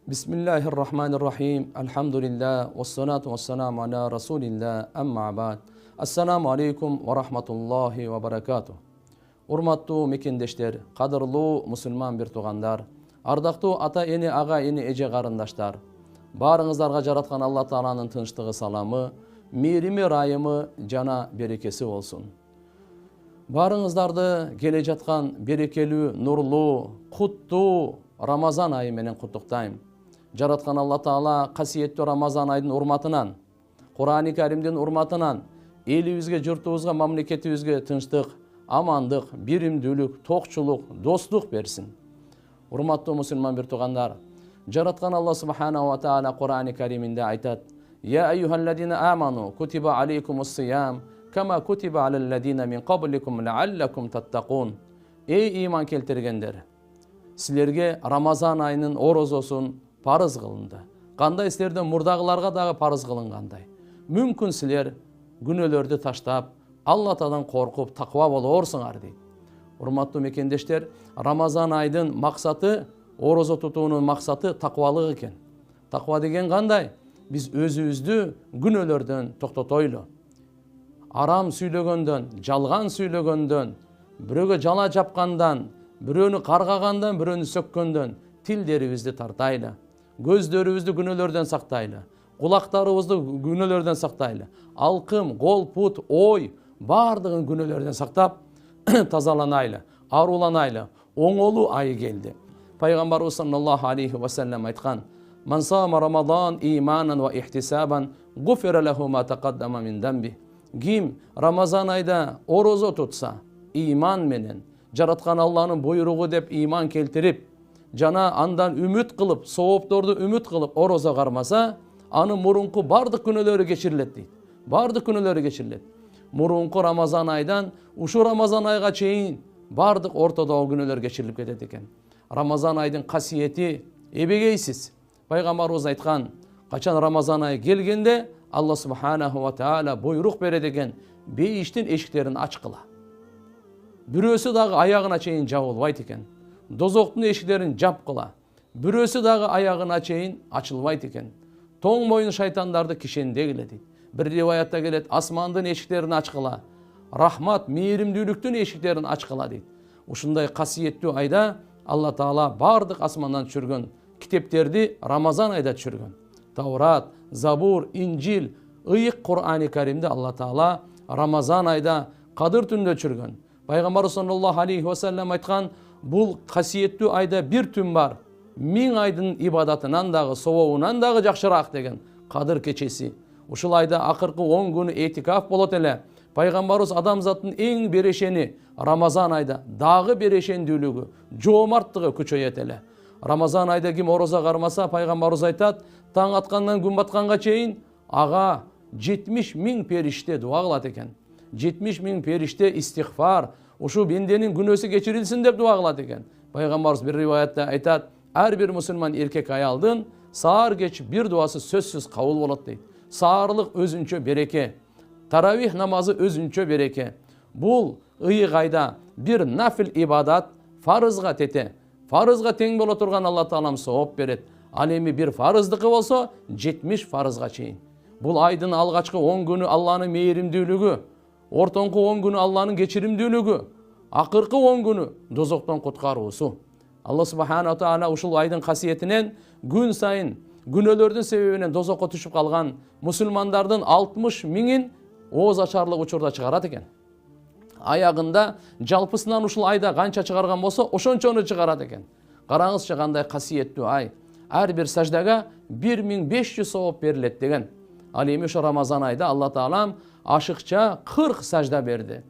Bismillahirrahmanirrahim. Alhamdulillah. Wassalatu wassalamu ala rasulillah. Amma ba'd. Assalamu alaikum wa rahmatullahi wa barakatuh. Урматтуу мекендештер, кадырлуу мусулман бир туугандар, ардактуу ата эне, ага эне, эже карындаштар. Баарыңыздарга жараткан Алла Тааланын тынчтыгы, саламы, мээрими, ырайымы жана берекеси болсун. Баарыңыздарды келе жаткан берекелүү, нурлуу, куттуу Рамазан айы менен куттуктайм. Жараткан Алла Таала касиеттүү Рамазан айдын урматынан, Кур'ан-ы Каримдин урматынан элибизге, журтубузга, мамлекетибизге тынчтык, амандык, биримдүүлүк, токчулук, достук берсин. Урматтуу мусулман бир туугандар, жараткан Алла Субханаху ва Таала Кур'ан-ы Кариминде айтат: «Я айюхалладина аману, кутиба алейкумус сиям, кама кутиба алалладина мин кабликум лааллакум таттакун». Эй иман келтиргендер, силерге Рамазан айынын орозосун парыз кылынды. Кандай силерден мурдагыларга дагы парыз кылынгандай. Мүмкүн силер күнөөлөрдү таштап, Аллатадан коркуп, таква болорсуңар дейт. Урматтуу мекендештер, Рамазан айдын максаты, орозо тутуунун максаты таквалык экен. Таква деген кандай? Биз өзүбүздү күнөөлөрдөн токтотойлу. Арам сүйлөгөндөн, жалган сүйлөгөндөн, бирөөгө жала жапкандан, бирөөнү каргагандан, бирөөнү сөккөндөн тилдерибизди тартайлы. Көздөрүбүздү күнөөлөрдөн сактайлы. Кулактарыбызды күнөөлөрдөн сактайлы. Алкым, кол, пут, ой бардыгын күнөөлөрдөн сактап тазаланайлы, аруланайлы. Оңолуу айы келди. Пайгамбарыбыз саллаллаху алейхи ва саллям айткан: «Ман сама Рамадан иманан ва ихтисабан, гуфира лаху ма тақаддама мин дамби». Ким Рамазан айда орозо тутса, иман менен, жараткан Алланын буйругу деп иман келтирип, жана андан үмүт кылып, соопторду үмүт кылып орозо кармаса, анын мурунку бардык күнөөлөрү кечирилет дейт. Бардык күнөөлөрү кечирилет. Мурунку Рамазан айдан ушу Рамазан айга чейин бардык ортодогу күнөөлөр кечирилип кетет экен. Рамазан айдын касиети эбегейсиз. Пайгамбарыбыз айткан: качан Рамазан айы келгенде Алла Субханаху ва Таала буйрук берет экен, бейиштин эшиктерин ачкыла. Бирөөсү дагы аягына чейин жабылбайт экен. Дозоктун эшиктерин жапкыла. Бирөөсү дагы аягына чейин ачылбайт экен. Тоң мойын шайтандарды кишендегиле дейт. Бир риваятта келет: асмандын эшиктерин ачкыла. Рахмат, мээримдүүлүктүн эшиктерин ачкыла дейт. Ушундай касиеттүү айда Алла Таала бардык асмандан түшүргөн китептерди Рамазан айда түшүргөн. Таурат, Забур, Инжил, ыйык Кур'ан-ы Каримди Алла Таала Рамазан айда кадыр түндө түшүргөн. Пайгамбар саллаллаху алейхи ва саллям айткан: бул касиеттүү айда бир түн бар, 1000 айдын ибадатынан дагы, сообунан дагы жакшыраак деген кадыр кечеси. Ушул айда акыркы 10 күнү этикаф болот эле. Пайгамбарыбыз адамзаттын эң берешени Рамазан айда дагы берешендүүлүгү, жоомарттыгы күчөйөт эле. Рамазан айда ким орозо кармаса, пайгамбарыбыз айтат: таң аткандан күн батканга чейин ага 70 000 периште дуа кылат экен. 70 000 периште истигфар, ушу бенденин күнөөсү кечирилсин деп дуа кылат экен. Пайгамбарыбыз бир риваятта айтат: ар бир мусулман эркек аялдын саар кеч бир дуасы сөзсүз кабыл болот дейт. Саарлык өзүнчө береке, таравих намазы өзүнчө береке. Бул ыйык айда бир нафил ибадат фарызга тете, фарызга тең боло турган Алла Таалам сооп берет. Ал эми бир фарыздыкы болсо 70 фарызга чейин. Бул айдын алгачкы 10 күнү Алланын мээримдүүлүгү, ортоңку 10 күнү Алланын кечиримдүүлүгү, акыркы 10 күнү дозоктон куткаруусу. Алла Субханаху Таала ушул айдын касиетинен күн сайын күнөөлөрдүн себебинен дозокко түшүп калган мусулмандардын 60 000-ин ооз ачарлык учурда чыгарат экен. Аягында жалпысынан ушул айда канча чыгарган болсо, ошончону чыгарат экен. Караңызчы кандай касиеттүү ай. Ар бир саждага 1500 сооп берилет деген. Ал эми ошо Рамазан айда Алла Таалам ашыкча 40 сажда берди.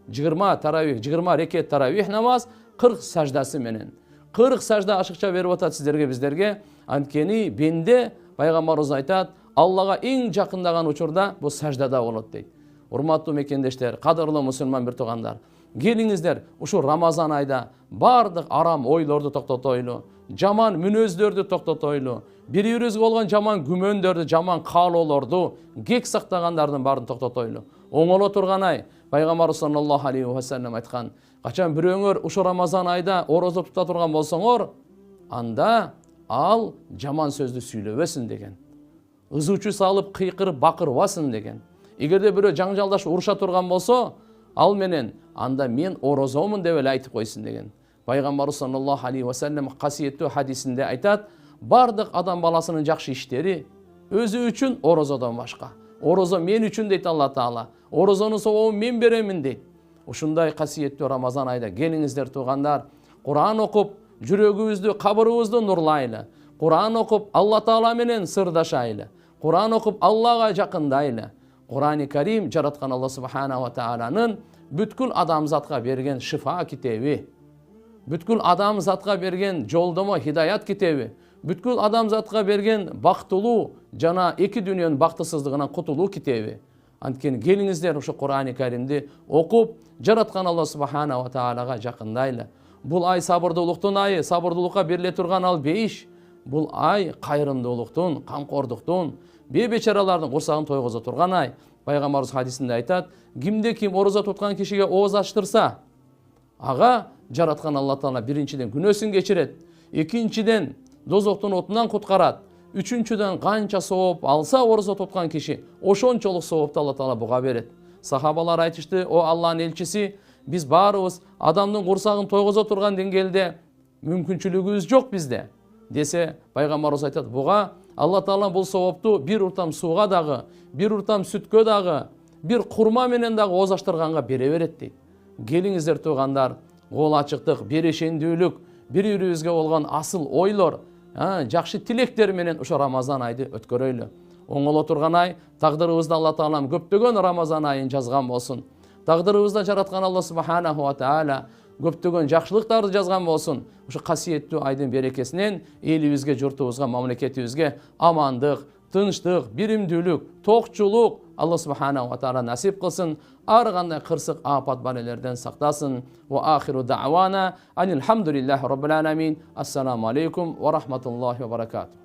20 рекет таравих намаз 40 саждасы менен. 40 сажда ашыкча берип атат сиздерге, биздерге. Анткени бенде пайгамбарыбыз айтат: Аллага эң жакындаган учурда бул саждада болот дейт. Урматтуу мекендештер, кадырлуу мусулман бир туугандар, келиңиздер ушу Рамазан айда бардык арам ойлорду токтотойлу, жаман мүнөздөрдү токтотойлу, бири-бирибизге болгон жаман күмөндөрдү, жаман каалоолорду, кек сактагандардын баарын токтотойлу. Оңоло турган ай. Пайгамбарыбыз саллаллаху алейхи ва саллям айткан: качан бирөөңөр ушу Рамазан айда орозо тута турган болсоңор, анда ал жаман сөздү сүйлөбөсүн деген. Ызуучу салып кыйкырып бакырбасын деген. Эгерде бирөө жаңжалдашып уруша турган болсо, ал менен анда мен орозомун деп эле айтып койсун деген. Пайгамбарыбыз саллаллаху алейхи ва саллям касиеттүү хадисинде айтат, бардык адам баласынын жакшы иштери өзү үчүн орозодон башка. Орозо мен үчүн дейт Алла Таала. Орозонун сообун мен беремин дейт. Ушундай касиеттүү Рамазан айда келиңиздер туугандар, Кур'ан окуп, жүрөгүбүздү, кабырыбызды нурлайлы. Кур'ан окуп, Алла Таала менен сырдашайлы. Кур'ан окуп, Аллага жакындайлы. Кур'ани Карим жараткан Алла Субхана ва Тааланын бүткүл адамзатка берген шифа китеби, бүткүл адамзатка берген жолдомо хидаят китеби, бүткүл адамзатка берген бактылуу жана эки дүйнөнүн бактысыздыгынан кутулуу китеби. Анткени келиңиздер ушу Кур'ани Каримди окуп, жараткан Алла Субхана ва Таалага жакындайлы. Бул ай сабырдуулуктун айы, сабырдуулукка бериле турган ал бейиш. Бул ай кайрымдуулуктун, камкордуктун, бейбечаралардын курсагын тойгозо турган ай. Пайгамбарыбыз хадисинде айтат, кимде ким орозо туткан кишиге ооз ачтырса, ага жараткан Алла Таала биринчиден күнөөсүн кечирет, экинчиден дозоктун отунан куткарат, үчүнчүдөн канча сооп алса орозо туткан киши, ошончолук соопту Алла Таала буга берет. Сахабалар айтышты, о Алланын элчиси, биз баарыбыз адамдын курсагын тойгозо турган деңгээлде мүмкүнчүлүгүбүз жок бизде. Десе, пайгамбарыбыз айтат, буга Алла Таала бул соопту бир уртам сууга дагы, бир уртам сүткө дагы, бир курма менен дагы ооз ачтырганга бере берет дейт. Келиңиздер туугандар, кол ачыктык, берешендүүлүк, бири-бирибизге болгон асыл ойлор, жакшы тилектер менен ошо Рамазан айды өткөрөйлү. Оңоло турган ай, тагдырыбызда Алла Таалам көптөгөн Рамазан айын жазган болсун. Тагдырыбызда жараткан Алла Субханаху ва Таала көптөгөн жакшылыктарды жазган болсун. Ушу касиеттүү айдын берекесинен элибизге, журтубузга, мамлекетибизге амандык, тынчтык, биримдүүлүк, токчулук Алла Субханаху ва Таала насип кылсын. Ар кандай кырсык, апат, балелерден сактасын. Ва ахиру даъвана анил хамдулиллахи rabbil alamin. Ассаламу алейкум ва рахматуллахи ва баракатух.